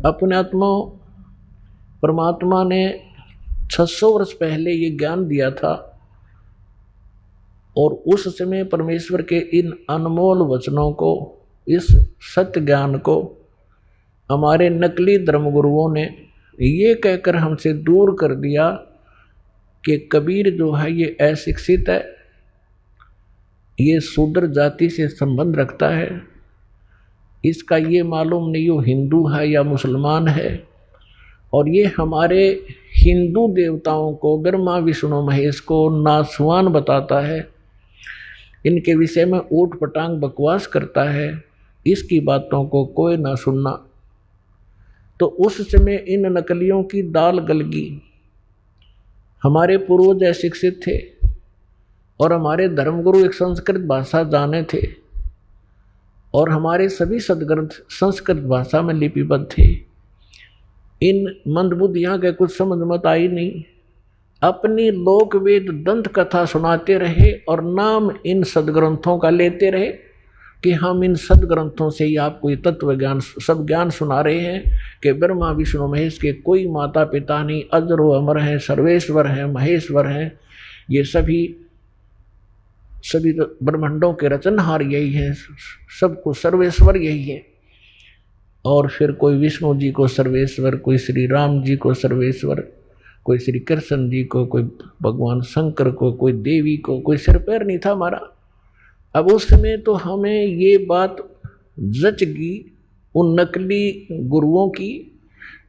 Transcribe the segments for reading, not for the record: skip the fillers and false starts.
अपने आत्मा परमात्मा ने 600 वर्ष पहले ये ज्ञान दिया था और उस समय परमेश्वर के इन अनमोल वचनों को, इस सत्य ज्ञान को हमारे नकली धर्मगुरुओं ने ये कहकर हमसे दूर कर दिया कि कबीर जो है ये अशिक्षित है, ये शूद्र जाति से संबंध रखता है, इसका ये मालूम नहीं वो हिंदू है या मुसलमान है, और ये हमारे हिंदू देवताओं को, ब्रह्मा विष्णु महेश को नासवान बताता है, इनके विषय में ऊट पटांग बकवास करता है, इसकी बातों को कोई ना सुनना। तो उस समय इन नकलियों की दाल गलगी। हमारे पूर्वज अशिक्षित थे और हमारे धर्मगुरु एक संस्कृत भाषा जाने थे और हमारे सभी सदग्रंथ संस्कृत भाषा में लिपिबद्ध थे। इन मंदबुद्धियाँ के कुछ समझ मत आई नहीं, अपनी लोक वेद दंत कथा सुनाते रहे और नाम इन सदग्रंथों का लेते रहे कि हम इन सदग्रंथों से ही आपको ये तत्व ज्ञान, सब ज्ञान सुना रहे हैं कि ब्रह्मा विष्णु महेश के कोई माता पिता नहीं, अजर व अमर हैं, सर्वेश्वर हैं, महेश्वर हैं, ये सभी ब्रह्मांडों के रचनहार यही है, सबको सर्वेश्वर यही है। और फिर कोई विष्णु जी को सर्वेश्वर, कोई श्री राम जी को सर्वेश्वर, कोई श्री कृष्ण जी को, कोई भगवान शंकर को, कोई देवी को, कोई सिर पैर नहीं था हमारा। अब उस समय तो हमें ये बात जच गई उन नकली गुरुओं की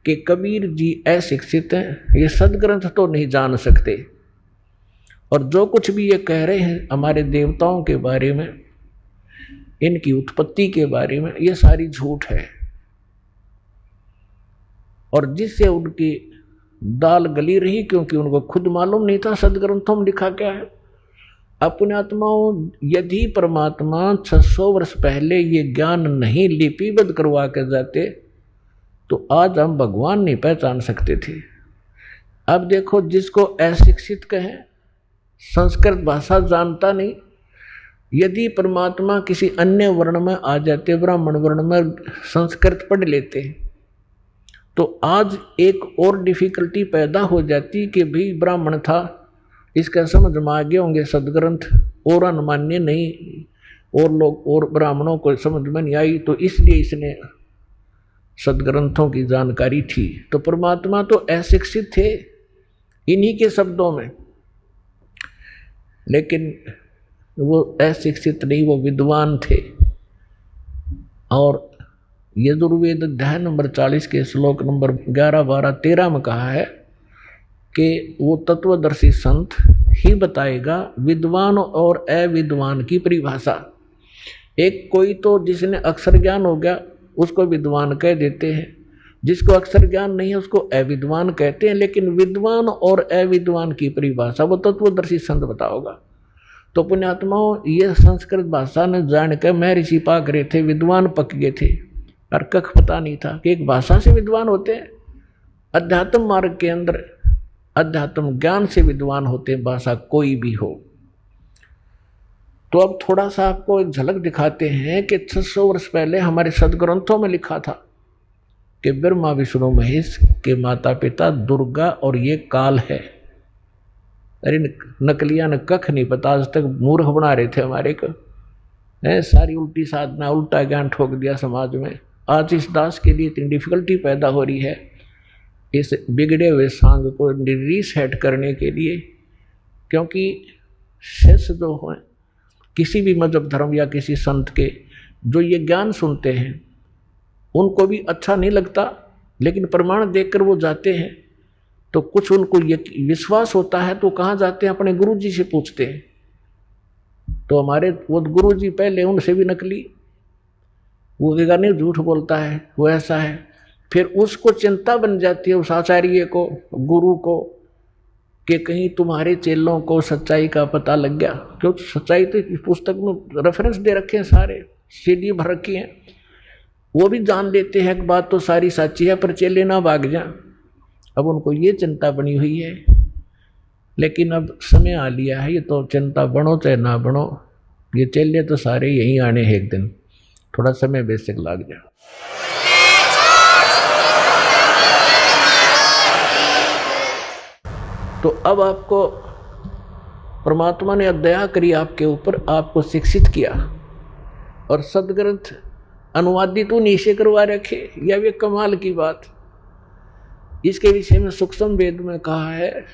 कि कबीर जी अशिक्षित हैं, ये सदग्रंथ तो नहीं जान सकते, और जो कुछ भी ये कह रहे हैं हमारे देवताओं के बारे में, इनकी उत्पत्ति के बारे में, ये सारी झूठ है। और जिससे उनकी दाल गली रही, क्योंकि उनको खुद मालूम नहीं था सदग्रंथों में लिखा क्या है। अपने आत्माओं, यदि परमात्मा 600 वर्ष पहले ये ज्ञान नहीं लिपिबद्ध करवा के जाते तो आज हम भगवान नहीं पहचान सकते थे। अब देखो, जिसको अशिक्षित कहें, संस्कृत भाषा जानता नहीं, यदि परमात्मा किसी अन्य वर्ण में आ जाते, ब्राह्मण वर्ण में संस्कृत पढ़ लेते, तो आज एक और डिफिकल्टी पैदा हो जाती कि भाई ब्राह्मण था, इसका समझ में आ गए होंगे सदग्रंथ, और अनुमान्य नहीं, और लोग और ब्राह्मणों को समझ में नहीं आई, तो इसलिए इसने सदग्रंथों की जानकारी थी। तो परमात्मा तो अशिक्षित थे इन्हीं के शब्दों में, लेकिन वो अशिक्षित नहीं, वो विद्वान थे। और यजुर्वेद अध्याय नंबर 40 के श्लोक नंबर 11, 12, 13 में कहा है कि वो तत्वदर्शी संत ही बताएगा विद्वान और अविद्वान की परिभाषा। एक कोई तो जिसने अक्षर ज्ञान हो गया उसको विद्वान कह देते हैं, जिसको अक्षर ज्ञान नहीं है उसको अविद्वान कहते हैं, लेकिन विद्वान और अविद्वान की परिभाषा वो तत्वदर्शी संत बताओगा। तो पुण्यात्माओं, ये संस्कृत भाषा ने जान कर महर्षि पाक रहे थे, विद्वान पक गए थे, और कख पता नहीं था कि एक भाषा से विद्वान होते हैं। अध्यात्म मार्ग के अंदर अध्यात्म ज्ञान से विद्वान होते हैं, भाषा कोई भी हो। तो अब थोड़ा सा आपको एक झलक दिखाते हैं कि 600 वर्ष पहले हमारे सदग्रंथों में लिखा था कि ब्रह्मा विष्णु महेश के माता पिता दुर्गा और ये काल है। अरे नकलिया ने कख नहीं पता, आज तक मूर्ख बना रहे थे हमारे को, सारी उल्टी साधना, उल्टा ज्ञान ठोक दिया समाज में। आज इस दास के लिए इतनी डिफिकल्टी पैदा हो रही है इस बिगड़े हुए सांग को रीसेट करने के लिए, क्योंकि शिष्य जो हैं किसी भी मजहब धर्म या किसी संत के, जो ये ज्ञान सुनते हैं उनको भी अच्छा नहीं लगता, लेकिन प्रमाण देखकर वो जाते हैं, तो कुछ उनको ये विश्वास होता है तो कहाँ जाते हैं, अपने गुरु जी से पूछते हैं। तो हमारे वो गुरु जी पहले उनसे भी नकली, वो कहेगा नहीं झूठ बोलता है, वो ऐसा है, फिर उसको चिंता बन जाती है उस आचार्य को, गुरु को, कि कहीं तुम्हारे चेलों को सच्चाई का पता लग गया। क्योंकि सच्चाई तो पुस्तक में रेफरेंस दे रखे हैं, सारे सीडी भर रखी हैं, वो भी जान लेते हैं कि बात तो सारी सच्ची है, पर चेले ना भाग जाएं। अब उनको ये चिंता बनी हुई है, लेकिन अब समय आ लिया है, ये तो चिंता बनो चाहे ना बनो, ये चेले तो सारे यहीं आने हैं एक दिन, थोड़ा समय बेशक लग जाए। तो अब आपको परमात्मा ने दया करी आपके ऊपर, आपको शिक्षित किया और सदग्रंथ अनुवादित तो नीचे करवा रखे। यह भी कमाल की बात। इसके विषय में सूक्ष्म वेद में कहा है,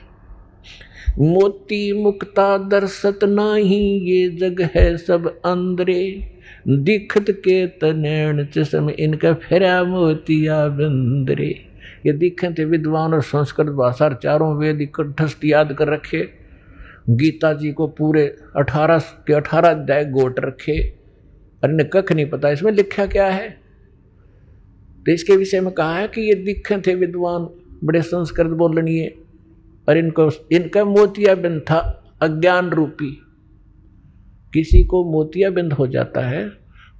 मोती मुक्ता दर्शत नाही, ये जग है सब अंदरे, दिखत के तनैण चश्म इनका फेरा मोतिया बंदरे। ये दिखते विद्वान और संस्कृत भाषा चारों वेद कंठस्थ याद कर रखे, गीता जी को पूरे 18 के 18 अध्याय गोट रखे, और इन्हें कख नहीं पता इसमें लिखा क्या है। तो इसके विषय में कहा है कि ये दिखे थे विद्वान, बड़े संस्कृत बोलनीय, और इनका मोतियाबिंद था अज्ञान रूपी। किसी को मोतियाबिंद हो जाता है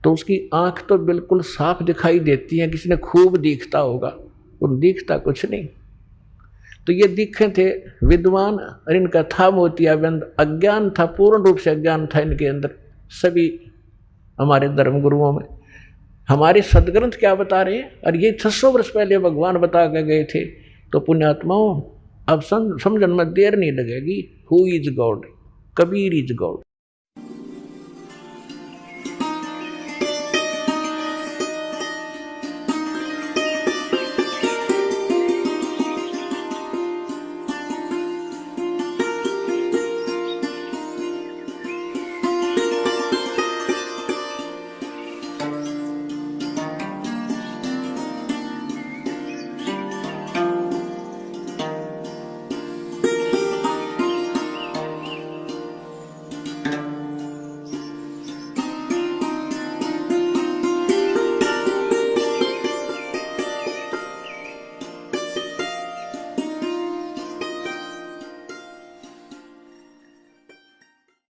तो उसकी आंख तो बिल्कुल साफ दिखाई देती है, किसी ने खूब दिखता होगा, और दिखता कुछ नहीं। तो ये दिखे थे विद्वान और इनका था मोतियाबिंद, अज्ञान था, पूर्ण रूप से अज्ञान था इनके अंदर। सभी हमारे धर्म गुरुओं में हमारे सदग्रंथ क्या बता रहे हैं, और ये 600 वर्ष पहले भगवान बता के गए थे। तो पुण्यात्माओं, अब समझने में देर नहीं लगेगी। Who is God? Kabir is God.